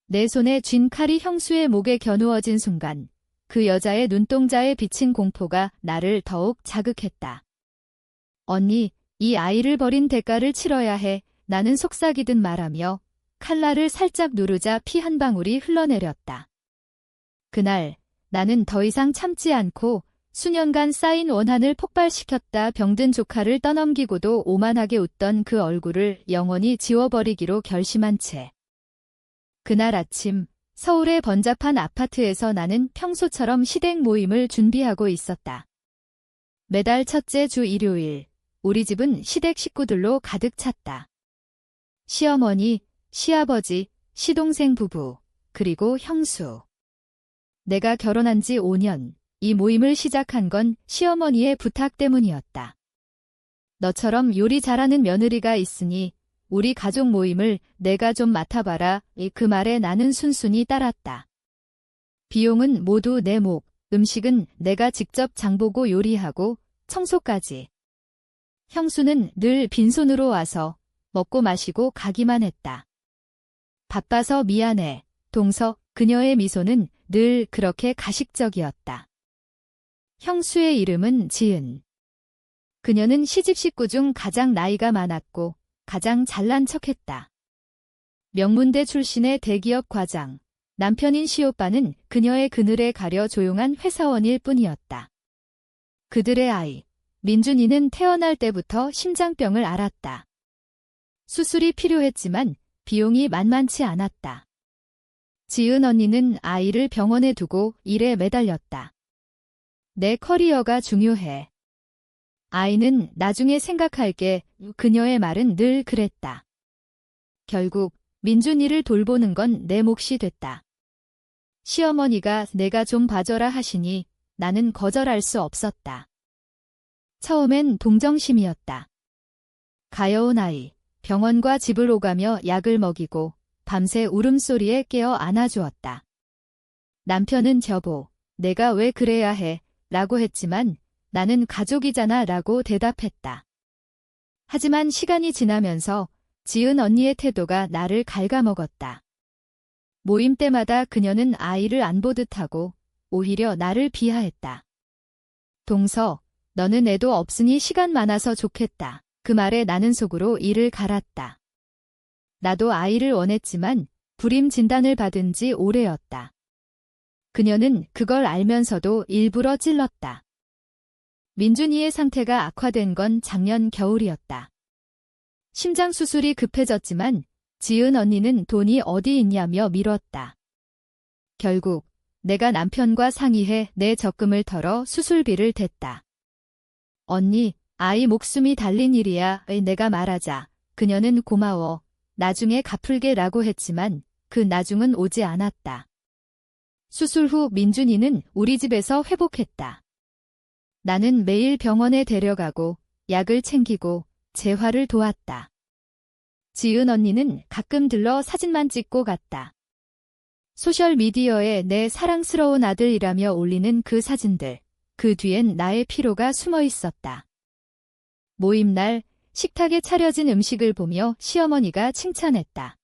내 손에 쥔 칼이 형수의 목에 겨누어진 순간 그 여자의 눈동자에 비친 공포가 나를 더욱 자극했다. 언니, 이 아이를 버린 대가를 치러야 해. 나는 속삭이듯 말하며 칼날을 살짝 누르자 피 한 방울이 흘러내렸다. 그날 나는 더 이상 참지 않고 수년간 쌓인 원한을 폭발시켰다. 병든 조카를 떠넘기고도 오만하게 웃던 그 얼굴을 영원히 지워버리기로 결심한 채. 그날 아침 서울의 번잡한 아파트에서 나는 평소처럼 시댁 모임을 준비하고 있었다. 매달 첫째 주 일요일, 우리 집은 시댁 식구들로 가득 찼다. 시어머니, 시아버지, 시동생 부부, 그리고 형수. 내가 결혼한 지 5년, 이 모임을 시작한 건 시어머니의 부탁 때문이었다. 너처럼 요리 잘하는 며느리가 있으니 우리 가족 모임을 내가 좀 맡아봐라. 그 말에 나는 순순히 따랐다. 비용은 모두 내 목, 음식은 내가 직접 장보고 요리하고 청소까지. 형수는 늘 빈손으로 와서 먹고 마시고 가기만 했다. 바빠서 미안해. 동서, 그녀의 미소는 늘 그렇게 가식적이었다. 형수의 이름은 지은. 그녀는 시집 식구 중 가장 나이가 많았고 가장 잘난 척했다. 명문대 출신의 대기업 과장, 남편인 시오빠는 그녀의 그늘에 가려 조용한 회사원일 뿐이었다. 그들의 아이, 민준이는 태어날 때부터 심장병을 앓았다. 수술이 필요했지만 비용이 만만치 않았다. 지은 언니는 아이를 병원에 두고 일에 매달렸다. 내 커리어가 중요해. 아이는 나중에 생각할게. 그녀의 말은 늘 그랬다. 결국 민준이를 돌보는 건 내 몫이 됐다. 시어머니가 내가 좀 봐줘라 하시니 나는 거절할 수 없었다. 처음엔 동정심이었다. 가여운 아이, 병원과 집을 오가며 약을 먹이고 밤새 울음소리에 깨어 안아주었다. 남편은 여보, 내가 왜 그래야 해? 라고 했지만 나는 가족이잖아 라고 대답했다. 하지만 시간이 지나면서 지은 언니의 태도가 나를 갉아먹었다. 모임 때마다 그녀는 아이를 안 보듯 하고 오히려 나를 비하했다. 동서, 너는 애도 없으니 시간 많아서 좋겠다. 그 말에 나는 속으로 이를 갈았다. 나도 아이를 원했지만 불임 진단을 받은 지 오래였다. 그녀는 그걸 알면서도 일부러 찔렀다. 민준이의 상태가 악화된 건 작년 겨울이었다. 심장 수술이 급해졌지만 지은 언니는 돈이 어디 있냐며 미뤘다. 결국 내가 남편과 상의해 내 적금을 털어 수술비를 댔다. 언니, 아이 목숨이 달린 일이야. 내가 말하자. 그녀는 고마워. 나중에 갚을게 라고 했지만 그 나중은 오지 않았다. 수술 후 민준이는 우리 집에서 회복했다. 나는 매일 병원에 데려가고 약을 챙기고 재활을 도왔다. 지은 언니는 가끔 들러 사진만 찍고 갔다. 소셜미디어에 내 사랑스러운 아들이라며 올리는 그 사진들, 그 뒤엔 나의 피로가 숨어 있었다. 모임날 식탁에 차려진 음식을 보며 시어머니가 칭찬했다.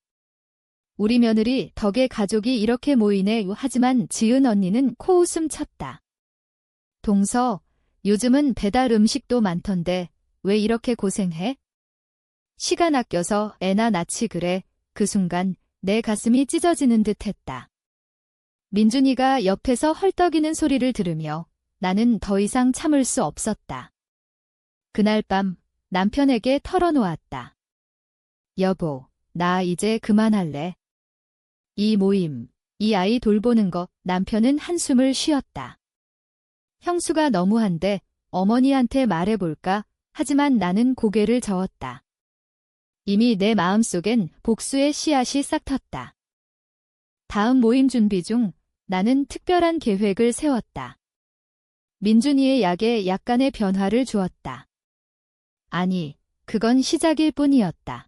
우리 며느리 덕에 가족이 이렇게 모이네. 하지만 지은 언니는 코웃음 쳤다. 동서, 요즘은 배달 음식도 많던데 왜 이렇게 고생해? 시간 아껴서 애나 낳지 그래. 그 순간 내 가슴이 찢어지는 듯 했다. 민준이가 옆에서 헐떡이는 소리를 들으며 나는 더 이상 참을 수 없었다. 그날 밤 남편에게 털어놓았다. 여보, 나 이제 그만할래. 이 모임, 이 아이 돌보는 거. 남편은 한숨을 쉬었다. 형수가 너무한데 어머니한테 말해볼까? 하지만 나는 고개를 저었다. 이미 내 마음속엔 복수의 씨앗이 싹 텄다. 다음 모임 준비 중 나는 특별한 계획을 세웠다. 민준이의 약에 약간의 변화를 주었다. 아니, 그건 시작일 뿐이었다.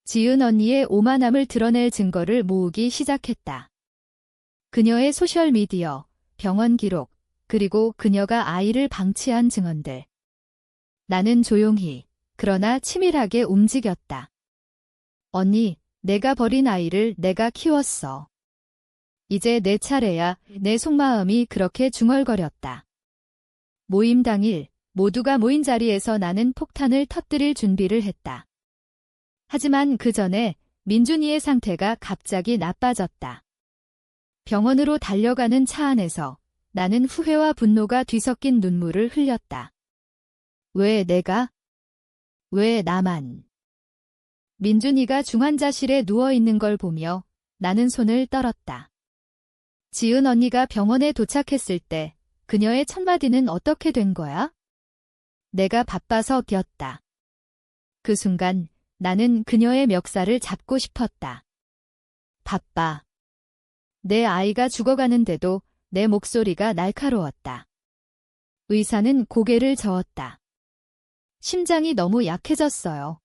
지은 언니의 오만함을 드러낼 증거를 모으기 시작했다. 그녀의 소셜미디어, 병원 기록, 그리고 그녀가 아이를 방치한 증언들. 나는 조용히, 그러나 치밀하게 움직였다. 언니, 내가 버린 아이를 내가 키웠어. 이제 내 차례야. 내 속마음이 그렇게 중얼거렸다. 모임 당일 모두가 모인 자리에서 나는 폭탄을 터뜨릴 준비를 했다. 하지만 그 전에 민준이의 상태가 갑자기 나빠졌다. 병원으로 달려가는 차 안에서 나는 후회와 분노가 뒤섞인 눈물을 흘렸다. 왜 내가? 왜 나만? 민준이가 중환자실에 누워있는 걸 보며 나는 손을 떨었다. 지은 언니가 병원에 도착했을 때 그녀의 첫마디는 어떻게 된 거야? 내가 바빠서 겼다. 그 순간 나는 그녀의 멱살을 잡고 싶었다. 바빠. 내 아이가 죽어가는데도 내 목소리가 날카로웠다. 의사는 고개를 저었다. 심장이 너무 약해졌어요.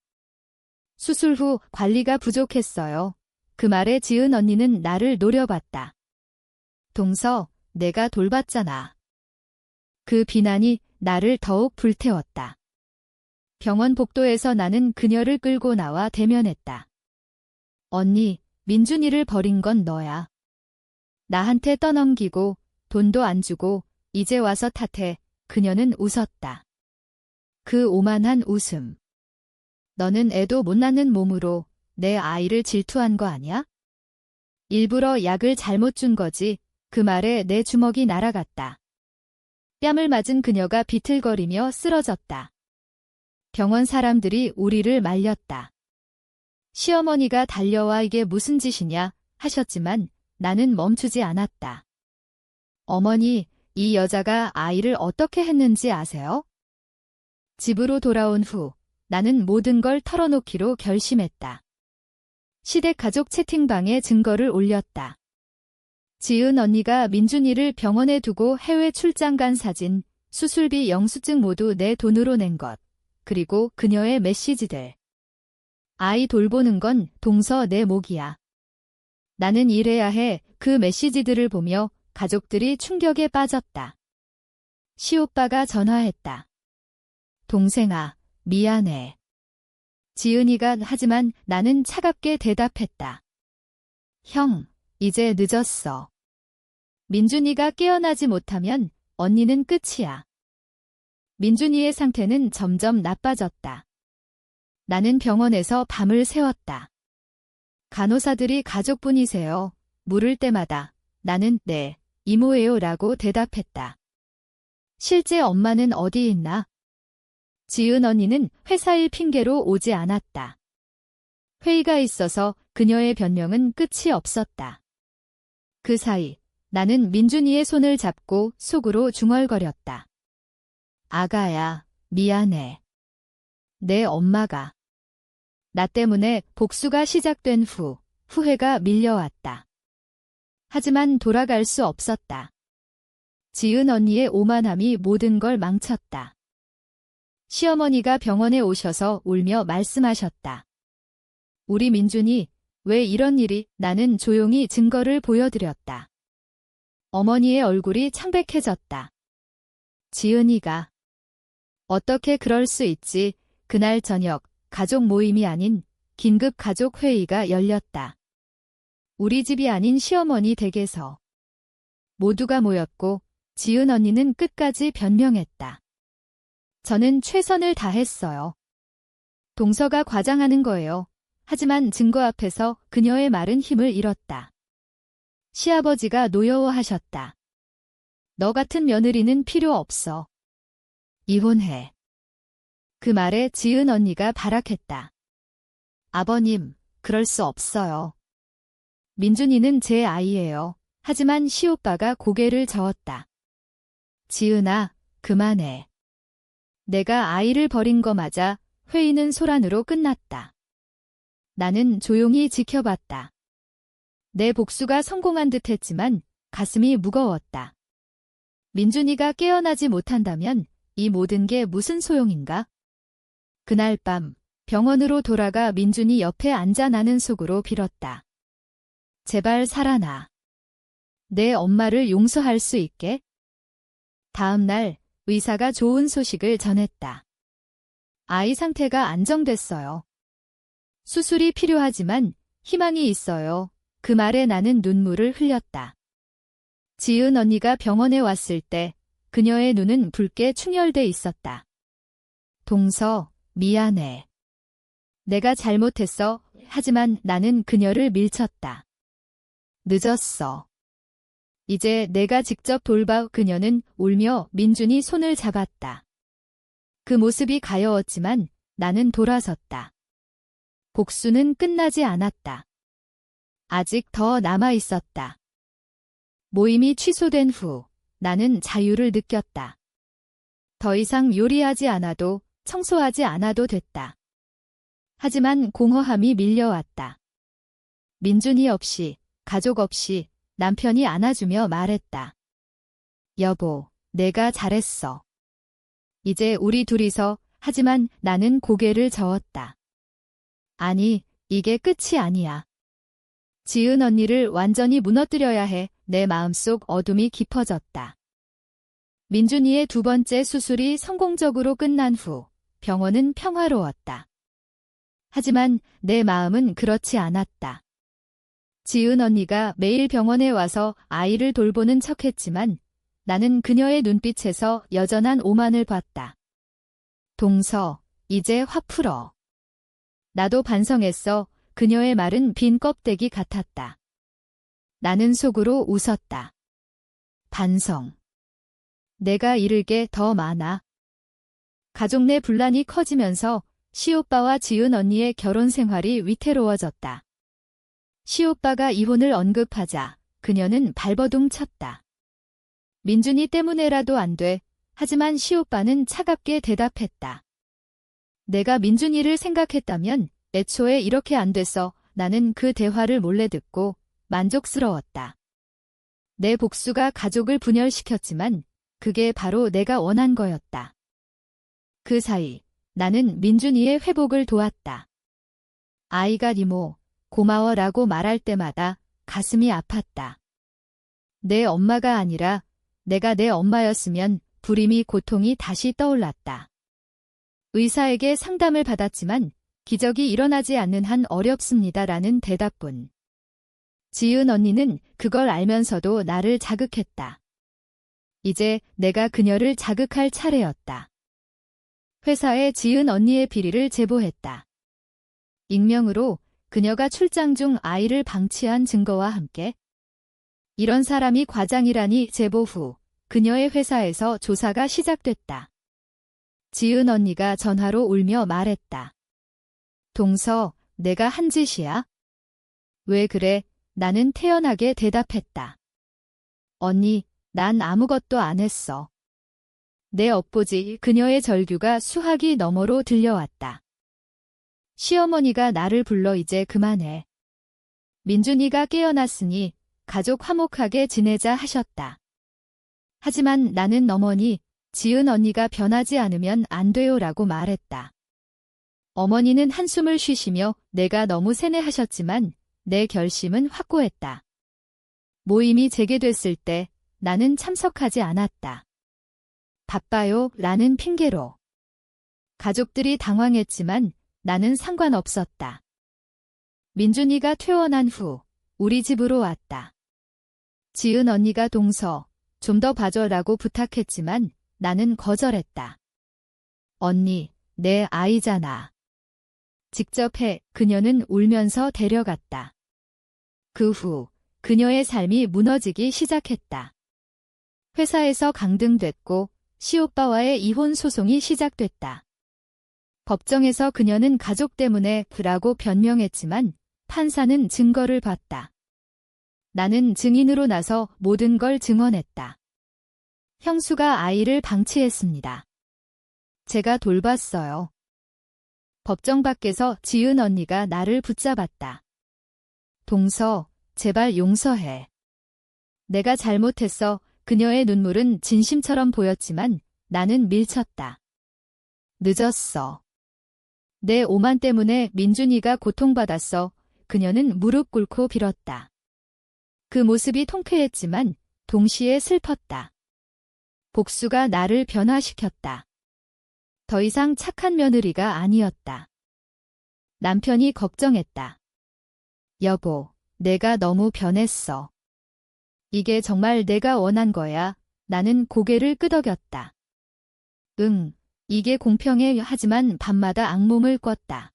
수술 후 관리가 부족했어요. 그 말에 지은 언니는 나를 노려봤다. 동서, 내가 돌봤잖아. 그 비난이 나를 더욱 불태웠다. 병원 복도에서 나는 그녀를 끌고 나와 대면했다. 언니, 민준이를 버린 건 너야. 나한테 떠넘기고 돈도 안 주고 이제 와서 탓해. 그녀는 웃었다. 그 오만한 웃음. 너는 애도 못 낳는 몸으로 내 아이를 질투한 거 아니야? 일부러 약을 잘못 준 거지. 그 말에 내 주먹이 날아갔다. 뺨을 맞은 그녀가 비틀거리며 쓰러졌다. 병원 사람들이 우리를 말렸다. 시어머니가 달려와 이게 무슨 짓이냐 하셨지만 나는 멈추지 않았다. 어머니, 이 여자가 아이를 어떻게 했는지 아세요? 집으로 돌아온 후 나는 모든 걸 털어놓기로 결심했다. 시댁 가족 채팅방에 증거를 올렸다. 지은 언니가 민준이를 병원에 두고 해외 출장 간 사진, 수술비 영수증 모두 내 돈으로 낸 것, 그리고 그녀의 메시지들. 아이 돌보는 건 동서 내 몫이야. 나는 일해야 해. 그 메시지들을 보며 가족들이 충격에 빠졌다. 시오빠가 전화했다. 동생아, 미안해. 지은이가 하지만 나는 차갑게 대답했다. 형, 이제 늦었어. 민준이가 깨어나지 못하면 언니는 끝이야. 민준이의 상태는 점점 나빠졌다. 나는 병원에서 밤을 새웠다. 간호사들이 가족분이세요. 물을 때마다 나는 네, 이모예요 라고 대답했다. 실제 엄마는 어디 있나? 지은 언니는 회사 일 핑계로 오지 않았다. 회의가 있어서 그녀의 변명은 끝이 없었다. 그 사이 나는 민준이의 손을 잡고 속으로 중얼거렸다. 아가야, 미안해. 내 엄마가. 나 때문에 복수가 시작된 후 후회가 밀려왔다. 하지만 돌아갈 수 없었다. 지은 언니의 오만함이 모든 걸 망쳤다. 시어머니가 병원에 오셔서 울며 말씀하셨다. 우리 민준이 왜 이런 일이? 나는 조용히 증거를 보여드렸다. 어머니의 얼굴이 창백해졌다. 지은이가. 어떻게 그럴 수 있지? 그날 저녁 가족 모임이 아닌 긴급 가족 회의가 열렸다. 우리 집이 아닌 시어머니 댁에서. 모두가 모였고 지은 언니는 끝까지 변명했다. 저는 최선을 다했어요. 동서가 과장하는 거예요. 하지만 증거 앞에서 그녀의 말은 힘을 잃었다. 시아버지가 노여워하셨다. 너 같은 며느리는 필요 없어. 이혼해. 그 말에 지은 언니가 발악했다. 아버님, 그럴 수 없어요. 민준이는 제 아이예요. 하지만 시오빠가 고개를 저었다. 지은아, 그만해. 내가 아이를 버린 거 맞아. 회의는 소란으로 끝났다. 나는 조용히 지켜봤다. 내 복수가 성공한 듯 했지만 가슴이 무거웠다. 민준이가 깨어나지 못한다면 이 모든 게 무슨 소용인가? 그날 밤 병원으로 돌아가 민준이 옆에 앉아 나는 속으로 빌었다. 제발 살아나. 내 엄마를 용서할 수 있게. 다음 날 의사가 좋은 소식을 전했다. 아이 상태가 안정됐어요. 수술이 필요하지만 희망이 있어요. 그 말에 나는 눈물을 흘렸다. 지은 언니가 병원에 왔을 때 그녀의 눈은 붉게 충혈돼 있었다. 동서, 미안해. 내가 잘못했어. 하지만 나는 그녀를 밀쳤다. 늦었어. 이제 내가 직접 돌봐. 그녀는 울며 민준이 손을 잡았다. 그 모습이 가여웠지만 나는 돌아섰다. 복수는 끝나지 않았다. 아직 더 남아 있었다. 모임이 취소된 후 나는 자유를 느꼈다. 더 이상 요리하지 않아도 청소하지 않아도 됐다. 하지만 공허함이 밀려왔다. 민준이 없이, 가족 없이 남편이 안아주며 말했다. 여보, 내가 잘했어. 이제 우리 둘이서. 하지만 나는 고개를 저었다. 아니, 이게 끝이 아니야. 지은 언니를 완전히 무너뜨려야 해. 내 마음속 어둠이 깊어졌다. 민준이의 두 번째 수술이 성공적으로 끝난 후 병원은 평화로웠다. 하지만 내 마음은 그렇지 않았다. 지은 언니가 매일 병원에 와서 아이를 돌보는 척했지만 나는 그녀의 눈빛에서 여전한 오만을 봤다. 동서, 이제 화 풀어. 나도 반성했어. 그녀의 말은 빈 껍데기 같았다. 나는 속으로 웃었다. 반성. 내가 잃을 게 더 많아. 가족 내 분란이 커지면서 시오빠와 지은 언니의 결혼 생활이 위태로워졌다. 시오빠가 이혼을 언급하자 그녀는 발버둥 쳤다. 민준이 때문에라도 안 돼. 하지만 시오빠는 차갑게 대답했다. 내가 민준이를 생각했다면 애초에 이렇게 안 됐어. 나는 그 대화를 몰래 듣고 만족스러웠다. 내 복수가 가족을 분열시켰지만 그게 바로 내가 원한 거였다. 그 사이 나는 민준이의 회복을 도왔다. 아이가 이모, 고마워라고 말할 때마다 가슴이 아팠다. 내 엄마가 아니라 내가 내 엄마였으면 불임이 고통이 다시 떠올랐다. 의사에게 상담을 받았지만 기적이 일어나지 않는 한 어렵습니다라는 대답뿐. 지은 언니는 그걸 알면서도 나를 자극했다. 이제 내가 그녀를 자극할 차례였다. 회사에 지은 언니의 비리를 제보했다. 익명으로 그녀가 출장 중 아이를 방치한 증거와 함께. 이런 사람이 과장이라니. 제보 후 그녀의 회사에서 조사가 시작됐다. 지은 언니가 전화로 울며 말했다. 동서, 내가 한 짓이야? 왜 그래? 나는 태연하게 대답했다. 언니, 난 아무것도 안 했어. 내 엇보지. 그녀의 절규가 수화기 너머로 들려왔다. 시어머니가 나를 불러. 이제 그만해. 민준이가 깨어났으니 가족 화목하게 지내자 하셨다. 하지만 나는 어머니, 지은 언니가 변하지 않으면 안 돼요라고 말했다. 어머니는 한숨을 쉬시며 내가 너무 세뇌하셨지만 내 결심은 확고했다. 모임이 재개됐을 때 나는 참석하지 않았다. 바빠요 라는 핑계로. 가족들이 당황했지만 나는 상관없었다. 민준이가 퇴원한 후 우리 집으로 왔다. 지은 언니가 동서, 좀 더 봐줘라고 부탁했지만 나는 거절했다. 언니, 내 아이잖아. 직접 해. 그녀는 울면서 데려갔다. 그 후 그녀의 삶이 무너지기 시작했다. 회사에서 강등됐고 시오빠와의 이혼 소송이 시작됐다. 법정에서 그녀는 가족 때문에 그라고 변명했지만 판사는 증거를 봤다. 나는 증인으로 나서 모든 걸 증언했다. 형수가 아이를 방치했습니다. 제가 돌봤어요. 법정 밖에서 지은 언니가 나를 붙잡았다. 동서, 제발 용서해. 내가 잘못했어. 그녀의 눈물은 진심처럼 보였지만 나는 밀쳤다. 늦었어. 내 오만 때문에 민준이가 고통받았어. 그녀는 무릎 꿇고 빌었다. 그 모습이 통쾌했지만 동시에 슬펐다. 복수가 나를 변화시켰다. 더 이상 착한 며느리가 아니었다. 남편이 걱정했다. 여보, 내가 너무 변했어. 이게 정말 내가 원한 거야? 나는 고개를 끄덕였다. 응, 이게 공평해. 하지만 밤마다 악몽을 꿨다.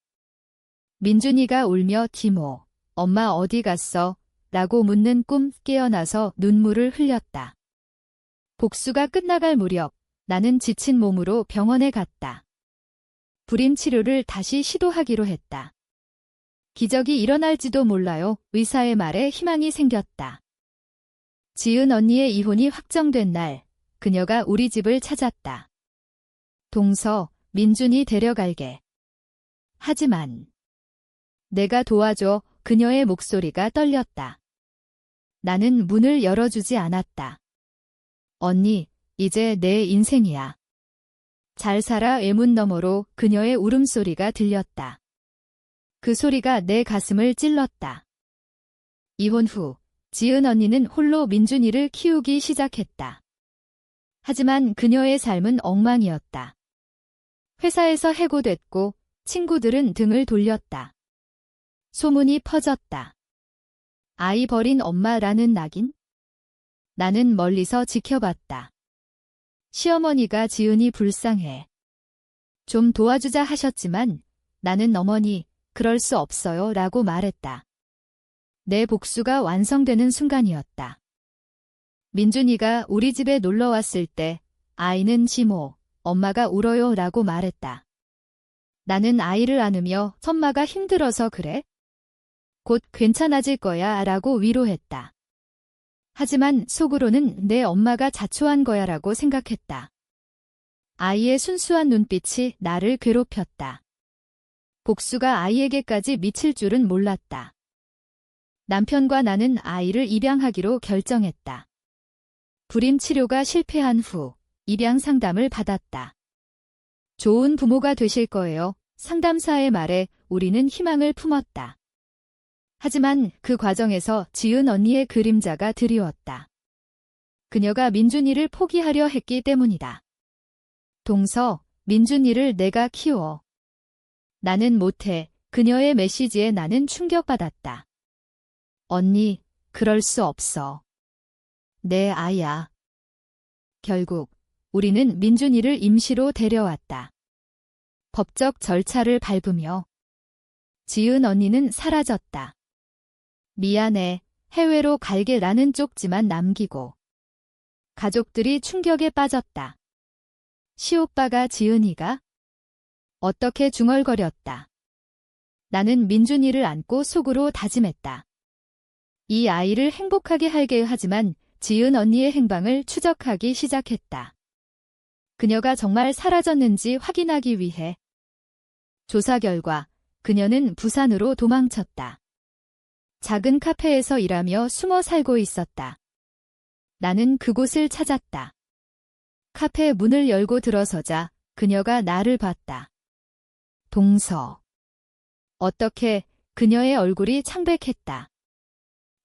민준이가 울며 디모, 엄마 어디 갔어? 라고 묻는 꿈. 깨어나서 눈물을 흘렸다. 복수가 끝나갈 무렵 나는 지친 몸으로 병원에 갔다. 불임 치료를 다시 시도하기로 했다. 기적이 일어날지도 몰라요. 의사의 말에 희망이 생겼다. 지은 언니의 이혼이 확정된 날, 그녀가 우리 집을 찾았다. 동서, 민준이 데려갈게. 하지만 내가 도와줘. 그녀의 목소리가 떨렸다. 나는 문을 열어주지 않았다. 언니, 이제 내 인생이야. 잘 살아. 의문 너머로 그녀의 울음소리가 들렸다. 그 소리가 내 가슴을 찔렀다. 이혼 후 지은 언니는 홀로 민준이를 키우기 시작했다. 하지만 그녀의 삶은 엉망이었다. 회사에서 해고됐고 친구들은 등을 돌렸다. 소문이 퍼졌다. 아이 버린 엄마라는 낙인? 나는 멀리서 지켜봤다. 시어머니가 지은이 불쌍해. 좀 도와주자 하셨지만 나는 어머니, 그럴 수 없어요 라고 말했다. 내 복수가 완성되는 순간이었다. 민준이가 우리 집에 놀러 왔을 때 아이는 지모, 엄마가 울어요 라고 말했다. 나는 아이를 안으며 엄마가 힘들어서 그래? 곧 괜찮아질 거야 라고 위로했다. 하지만 속으로는 내 엄마가 자초한 거야 라고 생각했다. 아이의 순수한 눈빛이 나를 괴롭혔다. 복수가 아이에게까지 미칠 줄은 몰랐다. 남편과 나는 아이를 입양하기로 결정했다. 불임 치료가 실패한 후 입양 상담을 받았다. 좋은 부모가 되실 거예요. 상담사의 말에 우리는 희망을 품었다. 하지만 그 과정에서 지은 언니의 그림자가 드리웠다. 그녀가 민준이를 포기하려 했기 때문이다. 동서, 민준이를 내가 키워. 나는 못해. 그녀의 메시지에 나는 충격받았다. 언니, 그럴 수 없어. 내 아이야. 결국 우리는 민준이를 임시로 데려왔다. 법적 절차를 밟으며 지은 언니는 사라졌다. 미안해, 해외로 갈게 라는 쪽지만 남기고. 가족들이 충격에 빠졌다. 시오빠가 지은이가? 어떻게 중얼거렸다. 나는 민준이를 안고 속으로 다짐했다. 이 아이를 행복하게 할게. 하지만 지은 언니의 행방을 추적하기 시작했다. 그녀가 정말 사라졌는지 확인하기 위해. 조사 결과 그녀는 부산으로 도망쳤다. 작은 카페에서 일하며 숨어 살고 있었다. 나는 그곳을 찾았다. 카페 문을 열고 들어서자 그녀가 나를 봤다. 동서. 어떻게? 그녀의 얼굴이 창백했다.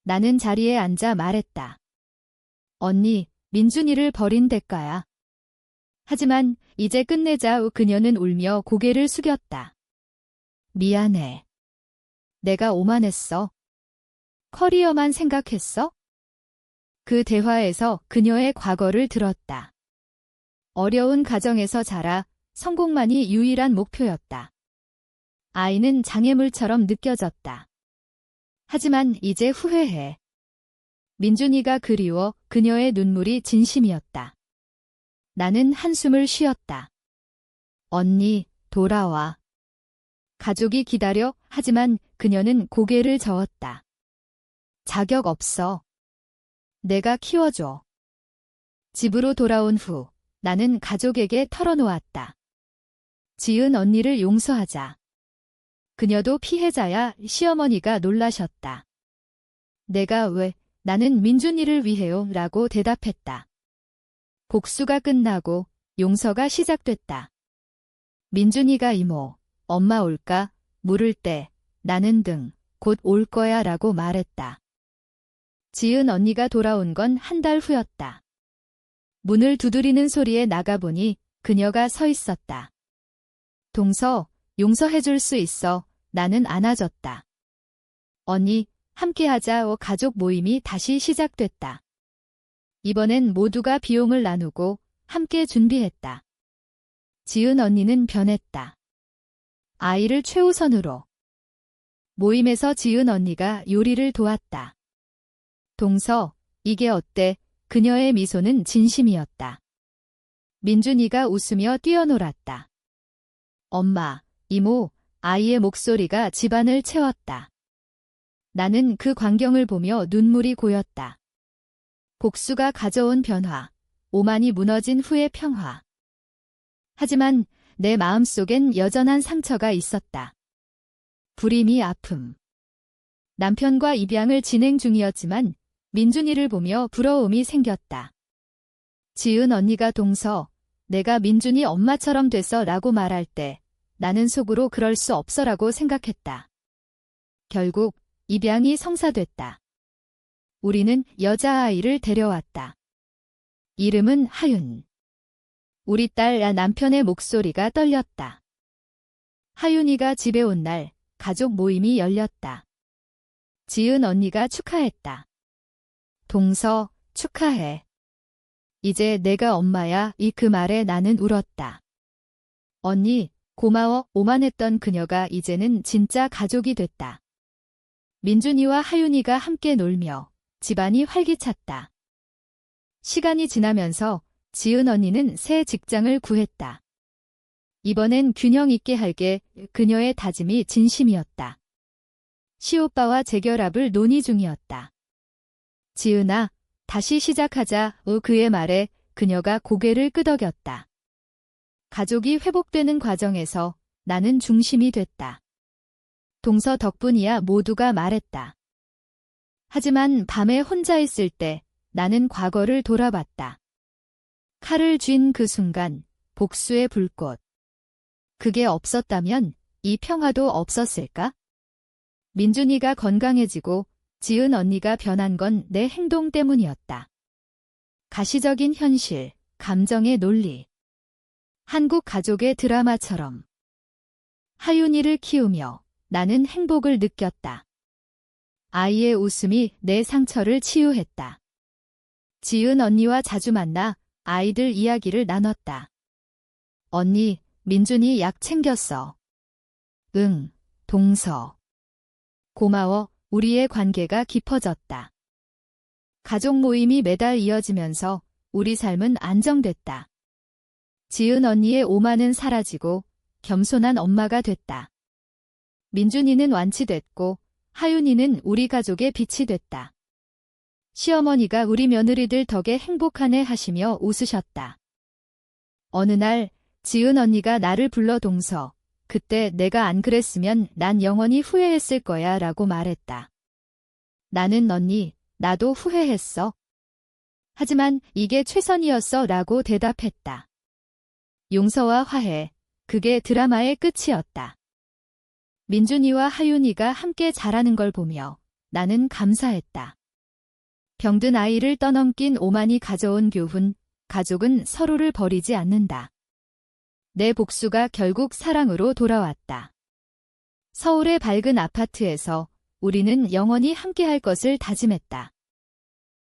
나는 자리에 앉아 말했다. 언니, 민준이를 버린 대가야. 하지만 이제 끝내자. 그녀는 울며 고개를 숙였다. 미안해. 내가 오만했어. 커리어만 생각했어? 그 대화에서 그녀의 과거를 들었다. 어려운 가정에서 자라 성공만이 유일한 목표였다. 아이는 장애물처럼 느껴졌다. 하지만 이제 후회해. 민준이가 그리워. 그녀의 눈물이 진심이었다. 나는 한숨을 쉬었다. 언니, 돌아와. 가족이 기다려. 하지만 그녀는 고개를 저었다. 자격 없어. 내가 키워줘. 집으로 돌아온 후 나는 가족에게 털어놓았다. 지은 언니를 용서하자. 그녀도 피해자야. 시어머니가 놀라셨다. 내가 왜? 나는 민준이를 위해요 라고 대답했다. 복수가 끝나고 용서가 시작됐다. 민준이가 이모, 엄마 올까? 물을 때 나는 등, 곧 올 거야 라고 말했다. 지은 언니가 돌아온 건 한 달 후였다. 문을 두드리는 소리에 나가보니 그녀가 서 있었다. 동서, 용서해줄 수 있어. 나는 안아줬다. 언니, 함께하자 가족 모임이 다시 시작됐다. 이번엔 모두가 비용을 나누고 함께 준비했다. 지은 언니는 변했다. 아이를 최우선으로. 모임에서 지은 언니가 요리를 도왔다. 동서, 이게 어때? 그녀의 미소는 진심이었다. 민준이가 웃으며 뛰어놀았다. 엄마, 이모, 아이의 목소리가 집안을 채웠다. 나는 그 광경을 보며 눈물이 고였다. 복수가 가져온 변화, 오만이 무너진 후의 평화. 하지만 내 마음속엔 여전한 상처가 있었다. 불임이 아픔. 남편과 입양을 진행 중이었지만 민준이를 보며 부러움이 생겼다. 지은 언니가 동서, 내가 민준이 엄마처럼 됐어 라고 말할 때 나는 속으로 그럴 수 없어라고 생각했다. 결국 입양이 성사됐다. 우리는 여자아이를 데려왔다. 이름은 하윤. 우리 딸 남편의 목소리가 떨렸다. 하윤이가 집에 온 날 가족 모임이 열렸다. 지은 언니가 축하했다. 동서, 축하해. 이제 내가 엄마야. 그 말에 나는 울었다. 언니, 고마워. 오만했던 그녀가 이제는 진짜 가족이 됐다. 민준이와 하윤이가 함께 놀며 집안이 활기찼다. 시간이 지나면서 지은 언니는 새 직장을 구했다. 이번엔 균형 있게 할게. 그녀의 다짐이 진심이었다. 시오빠와 재결합을 논의 중이었다. 지은아, 다시 시작하자. 그의 말에 그녀가 고개를 끄덕였다. 가족이 회복되는 과정에서 나는 중심이 됐다. 동서 덕분이야 모두가 말했다. 하지만 밤에 혼자 있을 때 나는 과거를 돌아봤다. 칼을 쥔 그 순간, 복수의 불꽃. 그게 없었다면 이 평화도 없었을까? 민준이가 건강해지고 지은 언니가 변한 건 내 행동 때문이었다. 가시적인 현실, 감정의 논리. 한국 가족의 드라마처럼. 하윤이를 키우며 나는 행복을 느꼈다. 아이의 웃음이 내 상처를 치유했다. 지은 언니와 자주 만나 아이들 이야기를 나눴다. 언니, 민준이 약 챙겼어. 응, 동서. 고마워. 우리의 관계가 깊어졌다. 가족 모임이 매달 이어지면서 우리 삶은 안정됐다. 지은 언니의 오만은 사라지고 겸손한 엄마가 됐다. 민준이는 완치됐고 하윤이는 우리 가족의 빛이 됐다. 시어머니가 우리 며느리들 덕에 행복하네 하시며 웃으셨다. 어느 날 지은 언니가 나를 불러 동서, 그때 내가 안 그랬으면 난 영원히 후회했을 거야 라고 말했다. 나는 언니, 나도 후회했어. 하지만 이게 최선이었어 라고 대답했다. 용서와 화해, 그게 드라마의 끝이었다. 민준이와 하윤이가 함께 자라는 걸 보며 나는 감사했다. 병든 아이를 떠넘긴 오만이 가져온 교훈, 가족은 서로를 버리지 않는다. 내 복수가 결국 사랑으로 돌아왔다. 서울의 밝은 아파트에서 우리는 영원히 함께할 것을 다짐했다.